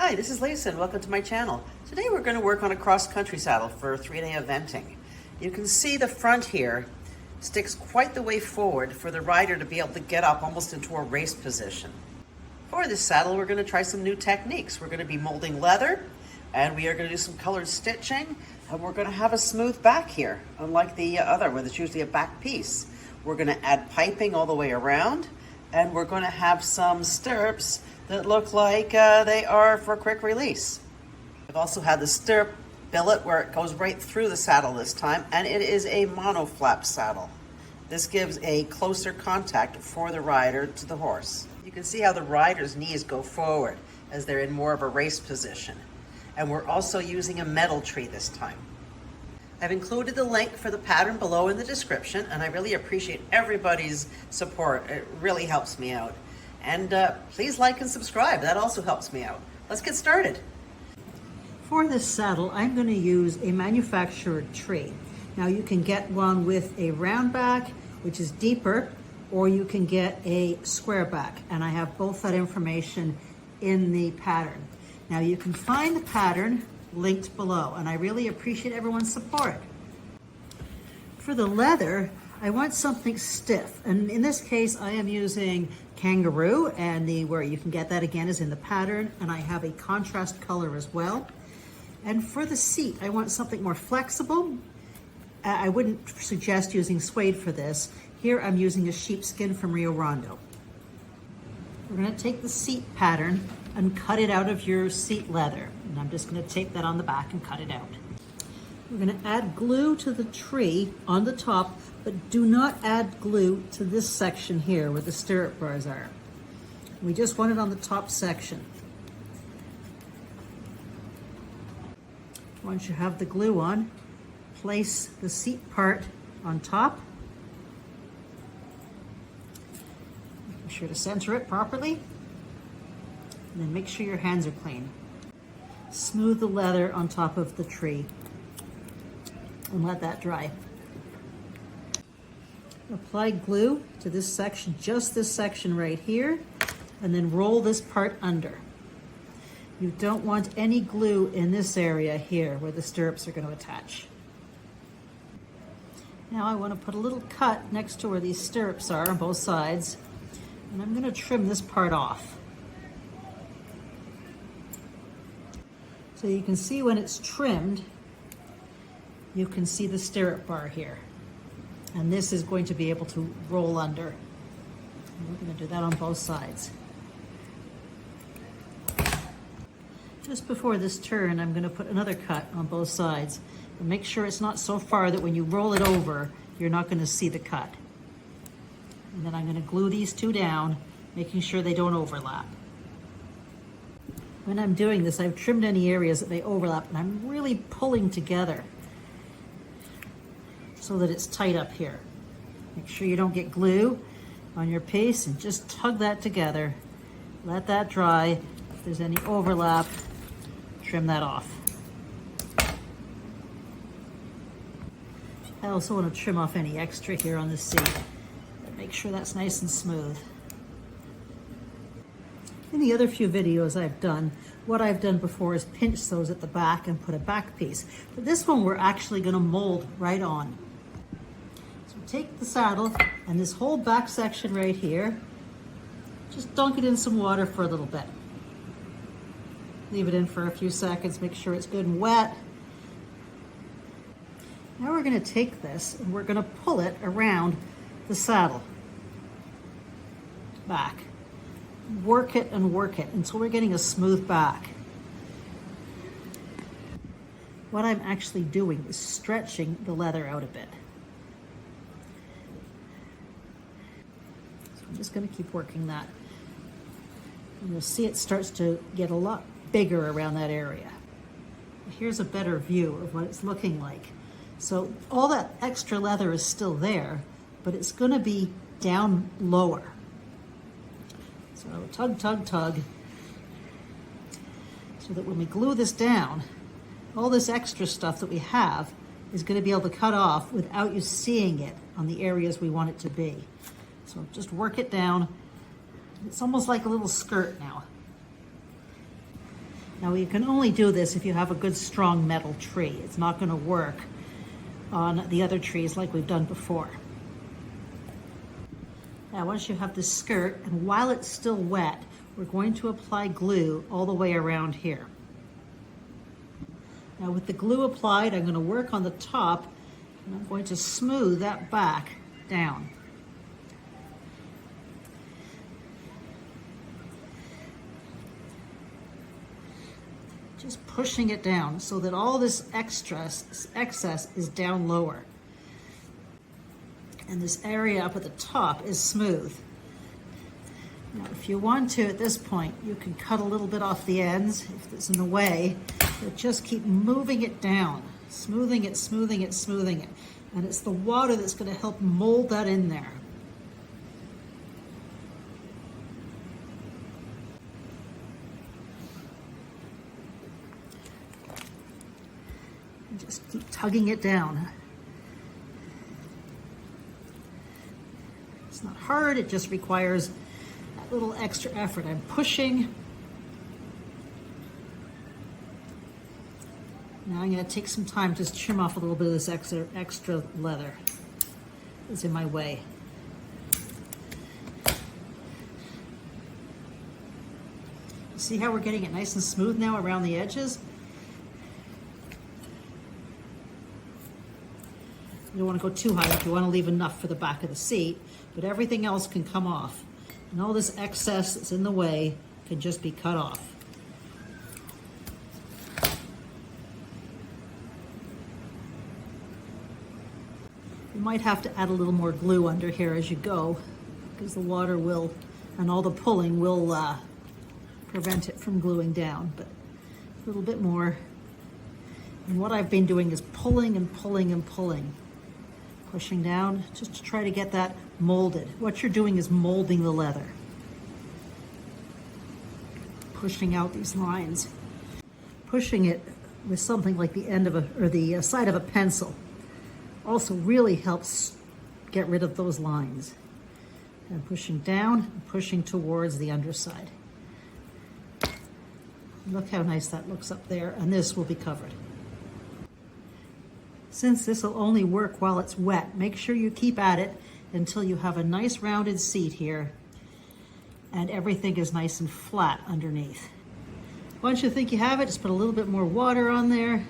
Hi, this is Lisa and welcome to my channel. Today we're going to work on a cross-country saddle for 3-day eventing. You can see the front here sticks quite the way forward for the rider to be able to get up almost into a race position. For this saddle, we're going to try some new techniques. We're going to be molding leather, and we are going to do some colored stitching, and we're going to have a smooth back here, unlike the other where there's usually a back piece. We're going to add piping all the way around, and we're going to have some stirrups that look like they are for quick release. I've also had the stirrup billet where it goes right through the saddle this time, and it is a monoflap saddle. This gives a closer contact for the rider to the horse. You can see how the rider's knees go forward as they're in more of a race position. And we're also using a metal tree this time. I've included the link for the pattern below in the description, and I really appreciate everybody's support. It really helps me out. And please like and subscribe. That also helps me out. Let's get started. For this saddle, I'm going to use a manufactured tree. Now you can get one with a round back, which is deeper, or you can get a square back. And I have both that information in the pattern. Now you can find the pattern linked below, and I really appreciate everyone's support. For the leather, I want something stiff, and in this case I am using kangaroo, and where you can get that again is in the pattern, and I have a contrast color as well. And for the seat, I want something more flexible. I wouldn't suggest using suede for this. Here I'm using a sheepskin from Rio Rondo. We're going to take the seat pattern and cut it out of your seat leather, and I'm just going to tape that on the back and cut it out. We're going to add glue to the tree on the top, but do not add glue to this section here where the stirrup bars are. We just want it on the top section. Once you have the glue on, place the seat part on top. Make sure to center it properly, and then make sure your hands are clean. Smooth the leather on top of the tree and let that dry. Apply glue to this section, just this section right here, and then roll this part under. You don't want any glue in this area here where the stirrups are going to attach. Now I want to put a little cut next to where these stirrups are on both sides, and I'm going to trim this part off. So you can see when it's trimmed, you can see the stirrup bar here. And this is going to be able to roll under. And we're going to do that on both sides. Just before this turn, I'm going to put another cut on both sides. And make sure it's not so far that when you roll it over, you're not going to see the cut. And then I'm going to glue these two down, making sure they don't overlap. When I'm doing this, I've trimmed any areas that may overlap, and I'm really pulling together so that it's tight up here. Make sure you don't get glue on your piece, and just tug that together. Let that dry. If there's any overlap, trim that off. I also want to trim off any extra here on the seat. Make sure that's nice and smooth. In the other few videos I've done, what I've done before is pinch those at the back and put a back piece. But this one we're actually going to mold right on. So take the saddle and this whole back section right here, just dunk it in some water for a little bit. Leave it in for a few seconds, make sure it's good and wet. Now we're going to take this and we're going to pull it around the saddle back. Work it and work it until we're getting a smooth back. What I'm actually doing is stretching the leather out a bit. So I'm just going to keep working that. And you'll see it starts to get a lot bigger around that area. Here's a better view of what it's looking like. So all that extra leather is still there, but it's going to be down lower. So tug, tug, tug, so that when we glue this down, all this extra stuff that we have is going to be able to cut off without you seeing it on the areas we want it to be. So just work it down. It's almost like a little skirt now. Now you can only do this if you have a good strong metal tree. It's not going to work on the other trees like we've done before. Now once you have the skirt, and while it's still wet, we're going to apply glue all the way around here. Now with the glue applied, I'm going to work on the top, and I'm going to smooth that back down. Just pushing it down so that all this excess is down lower. And this area up at the top is smooth. Now, if you want to, at this point, you can cut a little bit off the ends if it's in the way, but just keep moving it down, smoothing it, smoothing it, smoothing it. And it's the water that's going to help mold that in there. And just keep tugging it down. It's not hard, it just requires a little extra effort. I'm pushing. Now I'm going to take some time, just trim off a little bit of this extra leather that's in my way. See how we're getting it nice and smooth now around the edges? You don't want to go too high, if you want to leave enough for the back of the seat, but everything else can come off. And all this excess that's in the way can just be cut off. You might have to add a little more glue under here as you go, because the water will, and all the pulling will prevent it from gluing down, but a little bit more. And what I've been doing is pulling and pulling and pulling. Pushing down just to try to get that molded. What you're doing is molding the leather. Pushing out these lines. Pushing it with something like the end of the side of a pencil also really helps get rid of those lines. And pushing down and pushing towards the underside. Look how nice that looks up there, and this will be covered. Since this will only work while it's wet, make sure you keep at it until you have a nice rounded seat here and everything is nice and flat underneath. Once you think you have it, just put a little bit more water on there,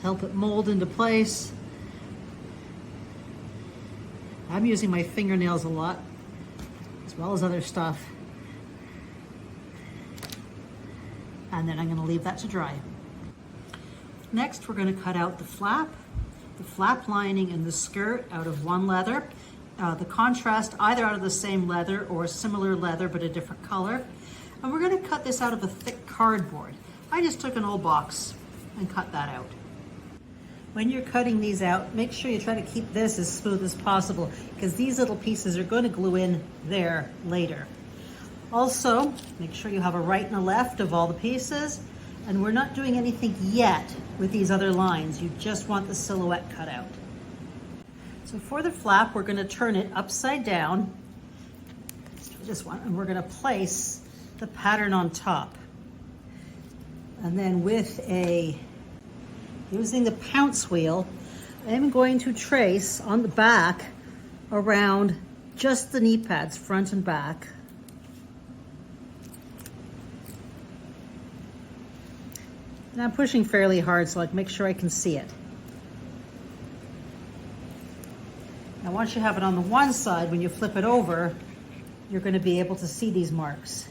help it mold into place. I'm using my fingernails a lot, as well as other stuff. And then I'm going to leave that to dry. Next, we're going to cut out the flap lining and the skirt out of one leather. The contrast either out of the same leather or similar leather but a different color. And we're going to cut this out of a thick cardboard. I just took an old box and cut that out. When you're cutting these out, make sure you try to keep this as smooth as possible, because these little pieces are going to glue in there later. Also, make sure you have a right and a left of all the pieces. And we're not doing anything yet with these other lines. You just want the silhouette cut out. So for the flap, we're going to turn it upside down. And we're going to place the pattern on top. And then using the pounce wheel, I'm going to trace on the back around just the knee pads, front and back. And I'm pushing fairly hard so I can make sure I can see it. Now once you have it on the one side, when you flip it over, you're going to be able to see these marks.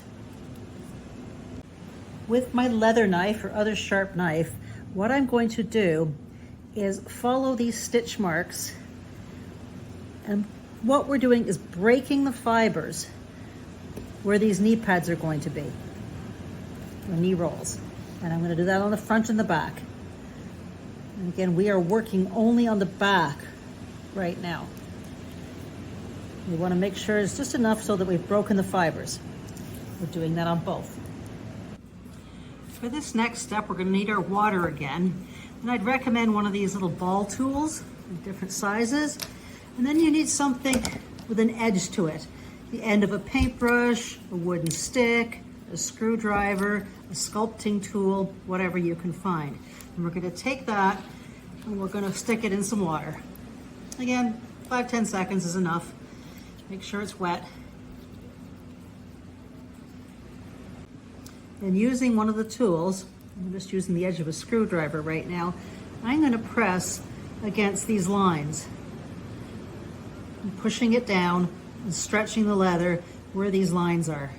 With my leather knife or other sharp knife, what I'm going to do is follow these stitch marks. And what we're doing is breaking the fibers where these knee pads are going to be, or knee rolls. And I'm going to do that on the front and the back. And again, we are working only on the back right now. We want to make sure it's just enough so that we've broken the fibers. We're doing that on both. For this next step, we're going to need our water again. And I'd recommend one of these little ball tools in different sizes. And then you need something with an edge to it. The end of a paintbrush, a wooden stick, a screwdriver, a sculpting tool, whatever you can find. And we're going to take that and we're going to stick it in some water. Again, 5-10 seconds is enough. Make sure it's wet. And using one of the tools, I'm just using the edge of a screwdriver right now, I'm going to press against these lines. I'm pushing it down and stretching the leather where these lines are.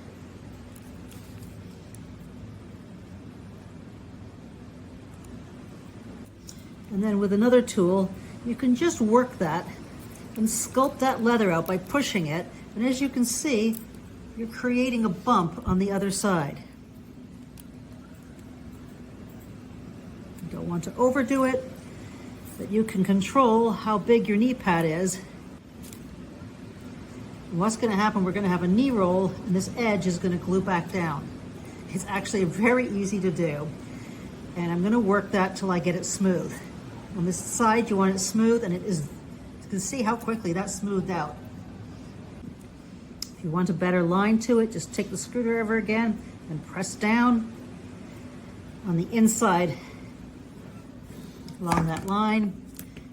And then with another tool, you can just work that and sculpt that leather out by pushing it. And as you can see, you're creating a bump on the other side. You don't want to overdo it, but you can control how big your knee pad is. And what's going to happen, we're going to have a knee roll and this edge is going to glue back down. It's actually very easy to do. And I'm going to work that till I get it smooth. On this side, you want it smooth, and it is, you can see how quickly that's smoothed out. If you want a better line to it, just take the screwdriver again and press down on the inside along that line.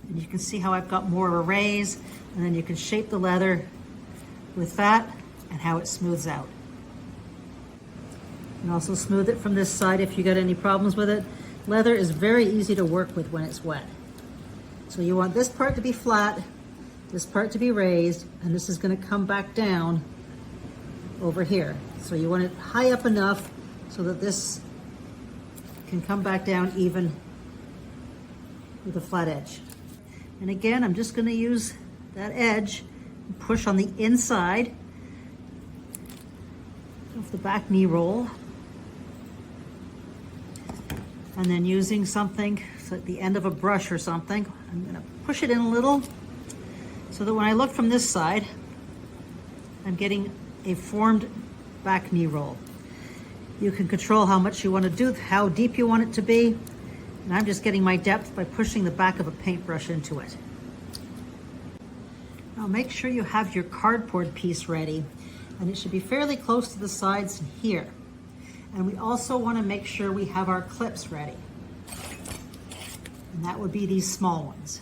And you can see how I've got more of a raise, and then you can shape the leather with that and how it smooths out. You can also smooth it from this side if you got any problems with it. Leather is very easy to work with when it's wet. So you want this part to be flat, this part to be raised, and this is going to come back down over here. So you want it high up enough so that this can come back down even with a flat edge. And again, I'm just going to use that edge and push on the inside of the back knee roll. And then using something, so at the end of a brush or something, I'm going to push it in a little so that when I look from this side, I'm getting a formed back knee roll. You can control how much you want to do, how deep you want it to be. And I'm just getting my depth by pushing the back of a paintbrush into it. Now make sure you have your cardboard piece ready, and it should be fairly close to the sides here. And we also want to make sure we have our clips ready. And that would be these small ones.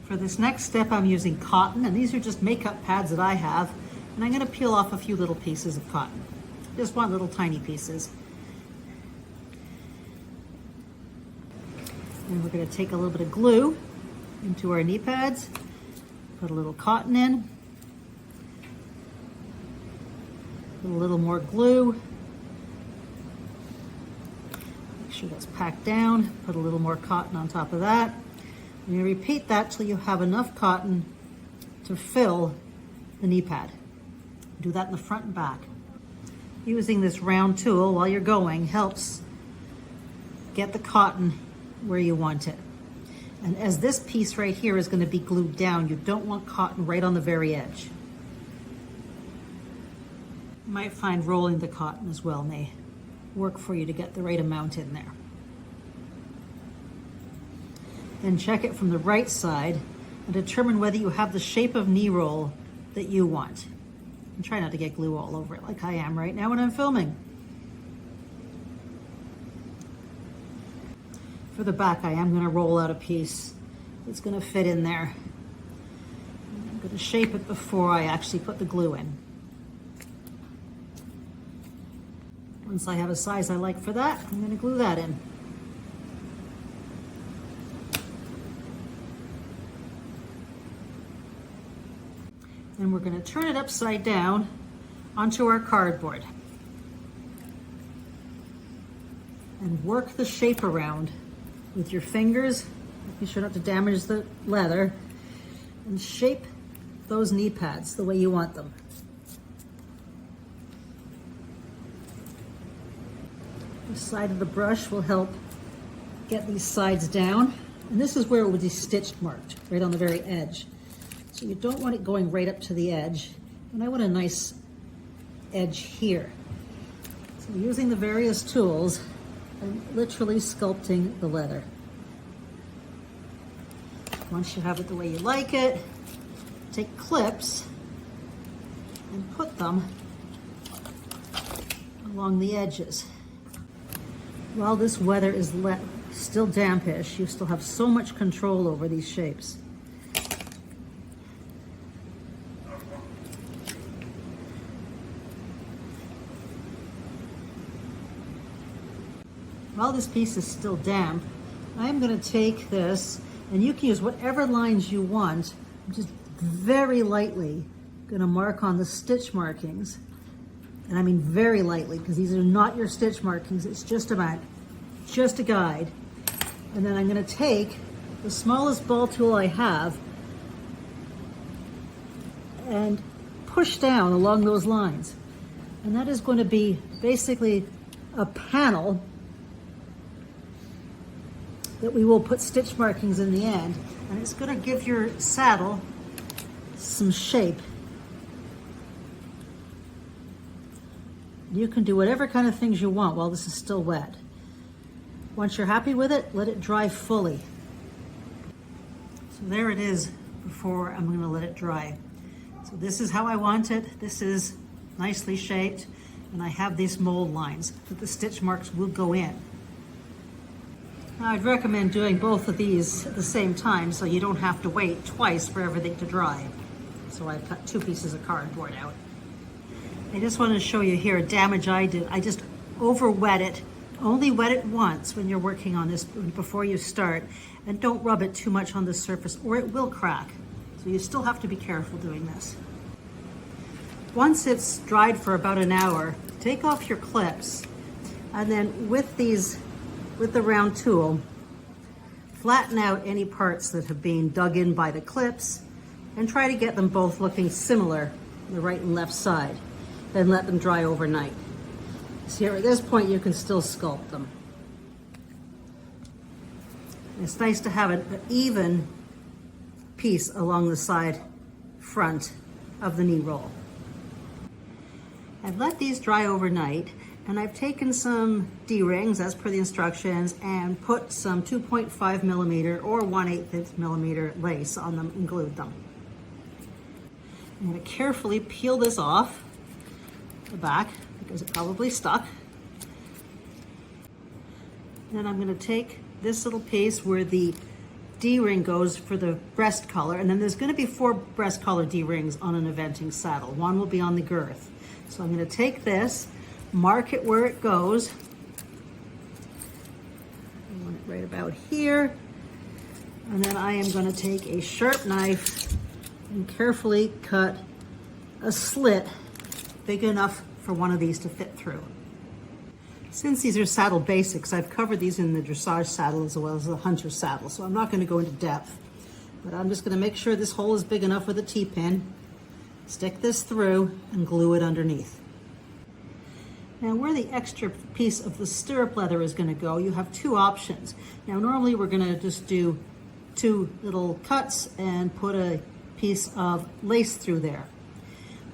For this next step, I'm using cotton, and these are just makeup pads that I have. And I'm going to peel off a few little pieces of cotton. Just want little tiny pieces. And we're going to take a little bit of glue into our knee pads, put a little cotton in, put a little more glue. That's packed down, put a little more cotton on top of that. And you repeat that till you have enough cotton to fill the knee pad. Do that in the front and back. Using this round tool while you're going helps get the cotton where you want it. And as this piece right here is going to be glued down, you don't want cotton right on the very edge. You might find rolling the cotton as well may work for you to get the right amount in there. Then check it from the right side and determine whether you have the shape of knee roll that you want. And try not to get glue all over it like I am right now when I'm filming. For the back, I am going to roll out a piece that's going to fit in there. I'm going to shape it before I actually put the glue in. Once I have a size I like for that, I'm going to glue that in. And we're going to turn it upside down onto our cardboard. And work the shape around with your fingers, making sure not to damage the leather, and shape those knee pads the way you want them. The side of the brush will help get these sides down. And this is where it would be stitched marked, right on the very edge. So you don't want it going right up to the edge. And I want a nice edge here. So using the various tools, I'm literally sculpting the leather. Once you have it the way you like it, take clips and put them along the edges. While this weather is still dampish, you still have so much control over these shapes. While this piece is still damp, I'm going to take this, and you can use whatever lines you want. I'm just very lightly going to mark on the stitch markings. And I mean very lightly, because these are not your stitch markings. It's just a guide. And then I'm going to take the smallest ball tool I have and push down along those lines. And that is going to be basically a panel that we will put stitch markings in the end, and it's going to give your saddle some shape. You can do whatever kind of things you want while this is still wet. Once you're happy with it, let it dry fully. So there it is before I'm going to let it dry. So this is how I want it. This is nicely shaped, and I have these mold lines that the stitch marks will go in. Now, I'd recommend doing both of these at the same time so you don't have to wait twice for everything to dry. So I've cut 2 pieces of cardboard out. I just want to show you here a damage I did. I just over wet it. Only wet it once when you're working on this before you start, and don't rub it too much on the surface or it will crack. So you still have to be careful doing this. Once it's dried for about an hour, take off your clips, and then with the round tool, flatten out any parts that have been dug in by the clips and try to get them both looking similar on the right and left side. Then let them dry overnight. So here at this point you can still sculpt them. It's nice to have an even piece along the side front of the knee roll. I've let these dry overnight, and I've taken some D-rings as per the instructions and put some 2.5 millimeter or 1/8 millimeter lace on them and glued them. I'm going to carefully peel this off the back because it probably stuck. Then I'm going to take this little piece where the D-ring goes for the breast collar, and then there's going to be 4 breast collar D-rings on an eventing saddle. One will be on the girth. So I'm going to take this, mark it where it goes. I want it right about here. And then I am going to take a sharp knife and carefully cut a slit big enough for one of these to fit through. Since these are saddle basics, I've covered these in the dressage saddle as well as the hunter saddle, so I'm not going to go into depth. But I'm just going to make sure this hole is big enough with a T-pin, stick this through, and glue it underneath. Now, where the extra piece of the stirrup leather is going to go, you have 2 options. Now, normally we're going to just do 2 little cuts and put a piece of lace through there.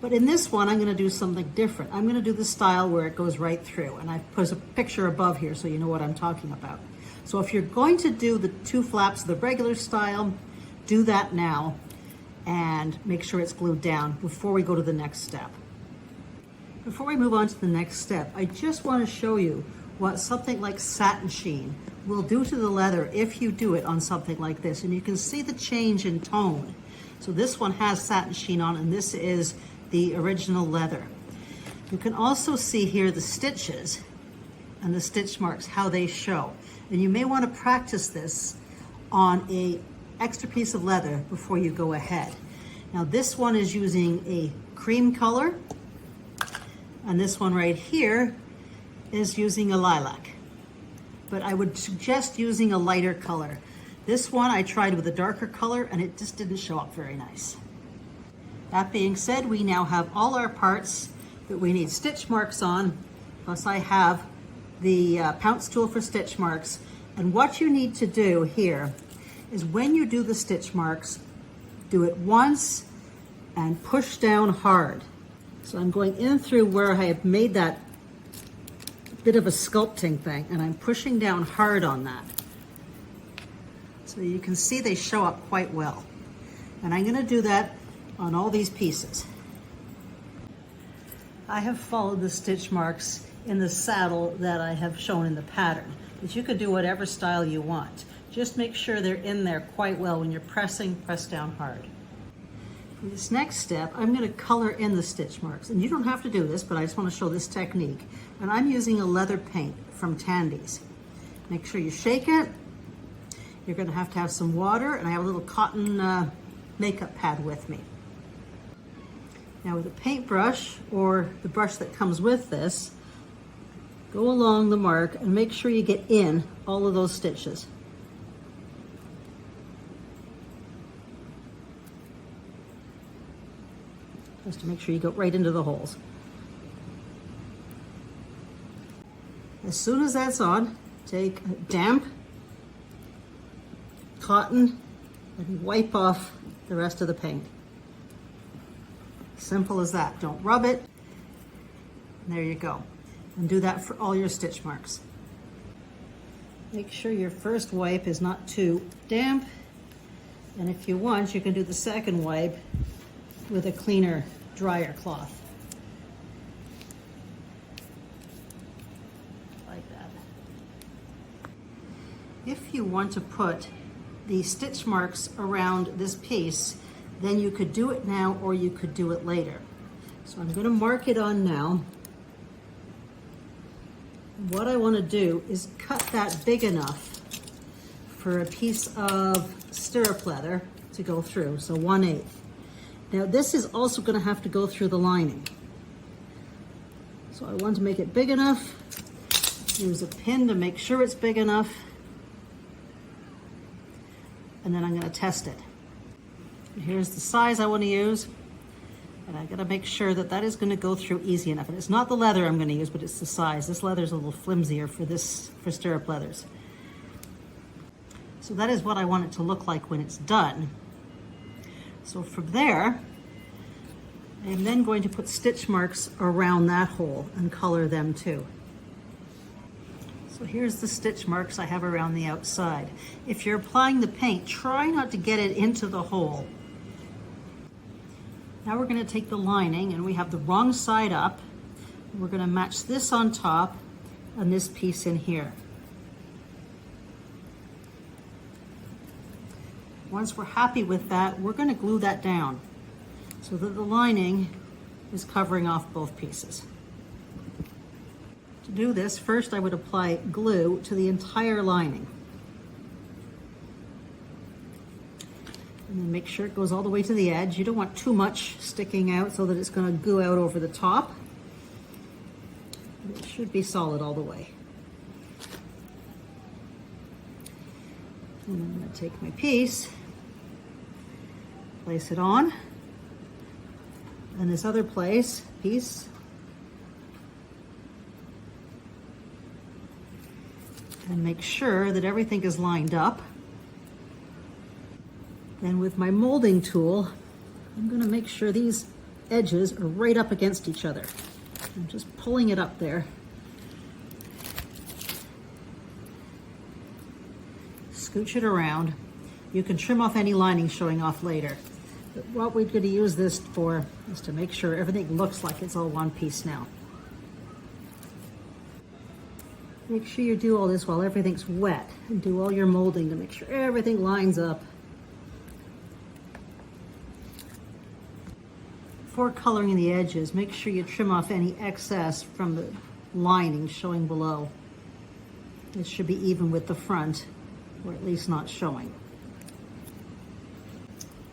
But in this one, I'm going to do something different. I'm going to do the style where it goes right through, and I've put a picture above here so you know what I'm talking about. So if you're going to do the 2 flaps the regular style, do that now and make sure it's glued down before we go to the next step. Before we move on to the next step, I just want to show you what something like satin sheen will do to the leather if you do it on something like this. And you can see the change in tone. So this one has satin sheen on, and this is the original leather. You can also see here the stitches and the stitch marks, how they show. And you may want to practice this on a extra piece of leather before you go ahead. Now this one is using a cream color, and this one right here is using a lilac. But I would suggest using a lighter color. This one I tried with a darker color and it just didn't show up very nice. That being said, we now have all our parts that we need stitch marks on, plus I have the pounce tool for stitch marks. And what you need to do here is when you do the stitch marks, do it once and push down hard. So I'm going in through where I have made that bit of a sculpting thing, and I'm pushing down hard on that. So you can see they show up quite well. And I'm going to do that on all these pieces. I have followed the stitch marks in the saddle that I have shown in the pattern. But you could do whatever style you want. Just make sure they're in there quite well. When you're pressing, press down hard. For this next step, I'm going to color in the stitch marks. And you don't have to do this, but I just want to show this technique. And I'm using a leather paint from Tandy's. Make sure you shake it. You're going to have some water, and I have a little cotton makeup pad with me. Now with a paintbrush, or the brush that comes with this, go along the mark and make sure you get in all of those stitches. Just to make sure you go right into the holes. As soon as that's on, take a damp cotton and wipe off the rest of the paint. Simple as that. Don't rub it. And there you go. And do that for all your stitch marks. Make sure your first wipe is not too damp. And if you want, you can do the second wipe with a cleaner, drier cloth. Like that. If you want to put the stitch marks around this piece, then you could do it now or you could do it later. So I'm going to mark it on now. What I want to do is cut that big enough for a piece of stirrup leather to go through, so 1/8. Now this is also going to have to go through the lining. So I want to make it big enough. Use a pin to make sure it's big enough. And then I'm going to test it. And here's the size I want to use. And I gotta make sure that that is gonna go through easy enough. And it's not the leather I'm gonna use, but it's the size. This leather's a little flimsier for stirrup leathers. So that is what I want it to look like when it's done. So from there, I am then going to put stitch marks around that hole and color them too. So here's the stitch marks I have around the outside. If you're applying the paint, try not to get it into the hole. Now we're going to take the lining, and we have the wrong side up. We're going to match this on top and this piece in here. Once we're happy with that, we're going to glue that down so that the lining is covering off both pieces. To do this, first I would apply glue to the entire lining. And then make sure it goes all the way to the edge. You don't want too much sticking out so that it's going to goo out over the top. It should be solid all the way. And I'm going to take my piece, place it on, and this other piece, and make sure that everything is lined up. Then with my molding tool, I'm going to make sure these edges are right up against each other. I'm just pulling it up there. Scooch it around. You can trim off any lining showing off later. But what we're going to use this for is to make sure everything looks like it's all one piece now. Make sure you do all this while everything's wet, and do all your molding to make sure everything lines up. Before coloring the edges, make sure you trim off any excess from the lining showing below. It should be even with the front, or at least not showing.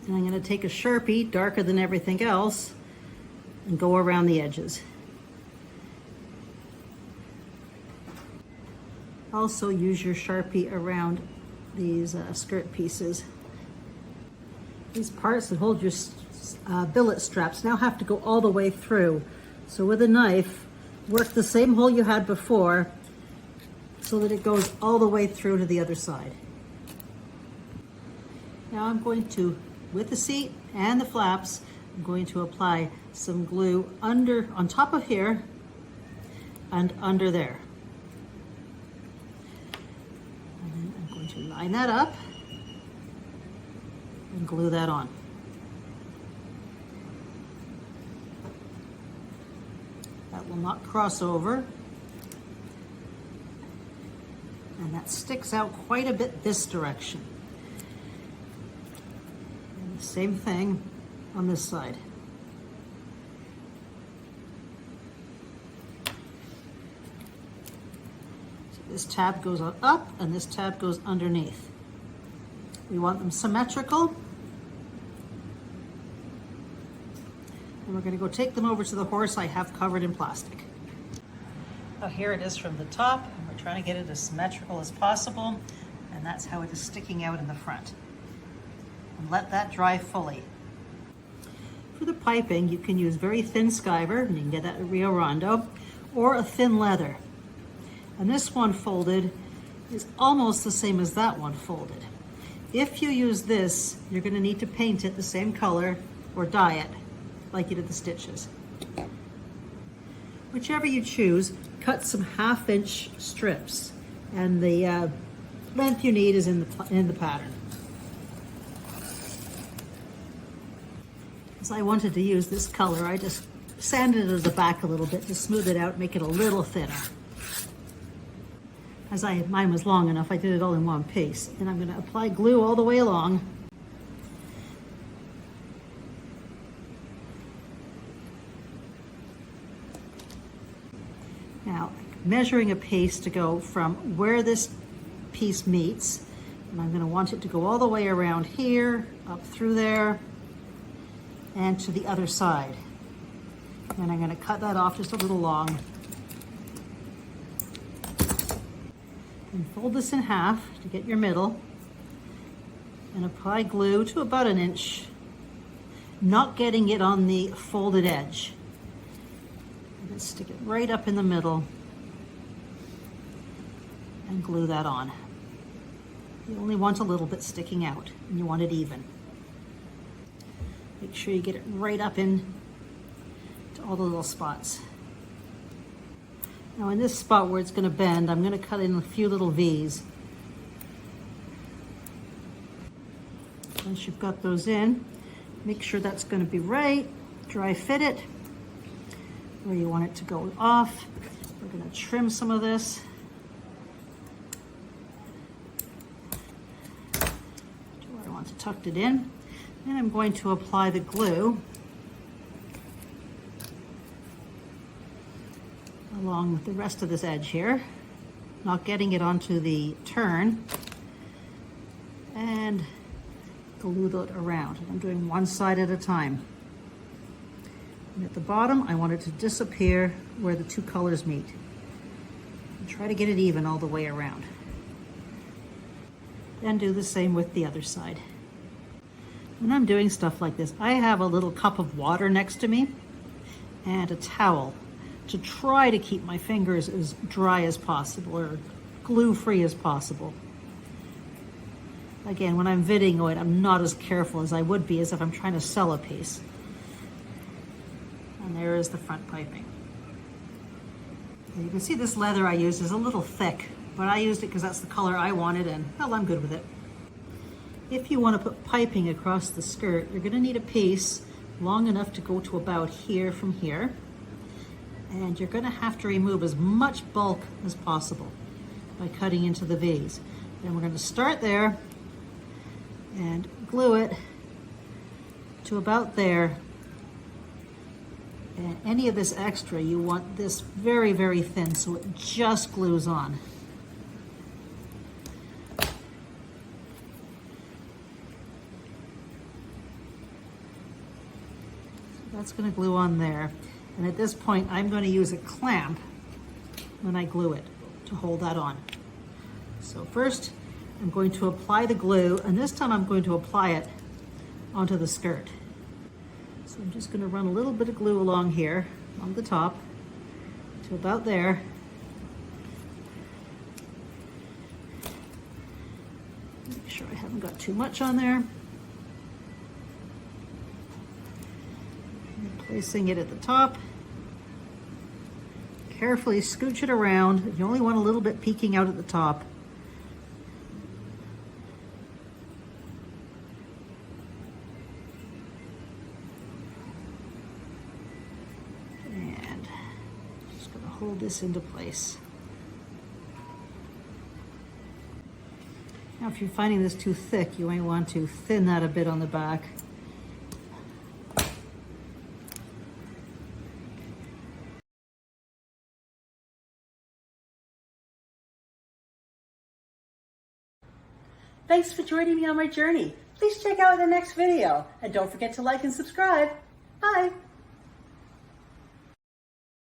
And I'm going to take a Sharpie, darker than everything else, and go around the edges. Also use your Sharpie around these skirt pieces. These parts that hold your billet straps now have to go all the way through. So with a knife, work the same hole you had before so that it goes all the way through to the other side. Now I'm going to, with the seat and the flaps, I'm going to apply some glue on top of here and under there. And then I'm going to line that up and glue that on. That will not cross over. And that sticks out quite a bit this direction. And the same thing on this side. So this tab goes up and this tab goes underneath. We want them symmetrical. And we're going to go take them over to the horse I have covered in plastic. Oh, here it is from the top, and we're trying to get it as symmetrical as possible, and that's how it is sticking out in the front. And let that dry fully. For the piping, you can use very thin skiver, and you can get that at Rio Rondo, or a thin leather. And this one folded is almost the same as that one folded. If you use this, you're going to need to paint it the same color or dye it like you did the stitches. Whichever you choose, cut some 1/2-inch strips, and the length you need is in the pattern. As I wanted to use this color, I just sanded it at the back a little bit to smooth it out, make it a little thinner. As mine was long enough, I did it all in one piece, and I'm going to apply glue all the way along. Now, measuring a piece to go from where this piece meets, and I'm going to want it to go all the way around here, up through there, and to the other side. And I'm going to cut that off just a little long. And fold this in half to get your middle, and apply glue to about 1 inch, not getting it on the folded edge. And then stick it right up in the middle and glue that on. You only want a little bit sticking out, and you want it even. Make sure you get it right up in to all the little spots. Now in this spot where it's going to bend, I'm going to cut in a few little V's. Once you've got those in, make sure that's going to be right. Dry fit it where you want it to go off. We're going to trim some of this. To where I want to tuck it in. And I'm going to apply the glue along with the rest of this edge here, not getting it onto the turn, and glue that around. I'm doing one side at a time. And at the bottom, I want it to disappear where the two colors meet. And try to get it even all the way around. Then do the same with the other side. When I'm doing stuff like this, I have a little cup of water next to me and a towel to try to keep my fingers as dry as possible or glue-free as possible. Again, when I'm videoing, I'm not as careful as I would be as if I'm trying to sell a piece. And there is the front piping. And you can see this leather I used is a little thick, but I used it because that's the color I wanted, and well, I'm good with it. If you want to put piping across the skirt, you're going to need a piece long enough to go to about here from here. And you're going to have to remove as much bulk as possible by cutting into the V's. Then we're going to start there and glue it to about there. And any of this extra, you want this very, very thin so it just glues on. That's going to glue on there. And at this point, I'm going to use a clamp when I glue it to hold that on. So first, I'm going to apply the glue, and this time I'm going to apply it onto the skirt. So I'm just going to run a little bit of glue along here, along the top, to about there. Make sure I haven't got too much on there. Placing it at the top. Carefully scooch it around. You only want a little bit peeking out at the top. And just going to hold this into place. Now, if you're finding this too thick, you might want to thin that a bit on the back. Thanks for joining me on my journey. Please check out the next video and don't forget to like and subscribe. Bye.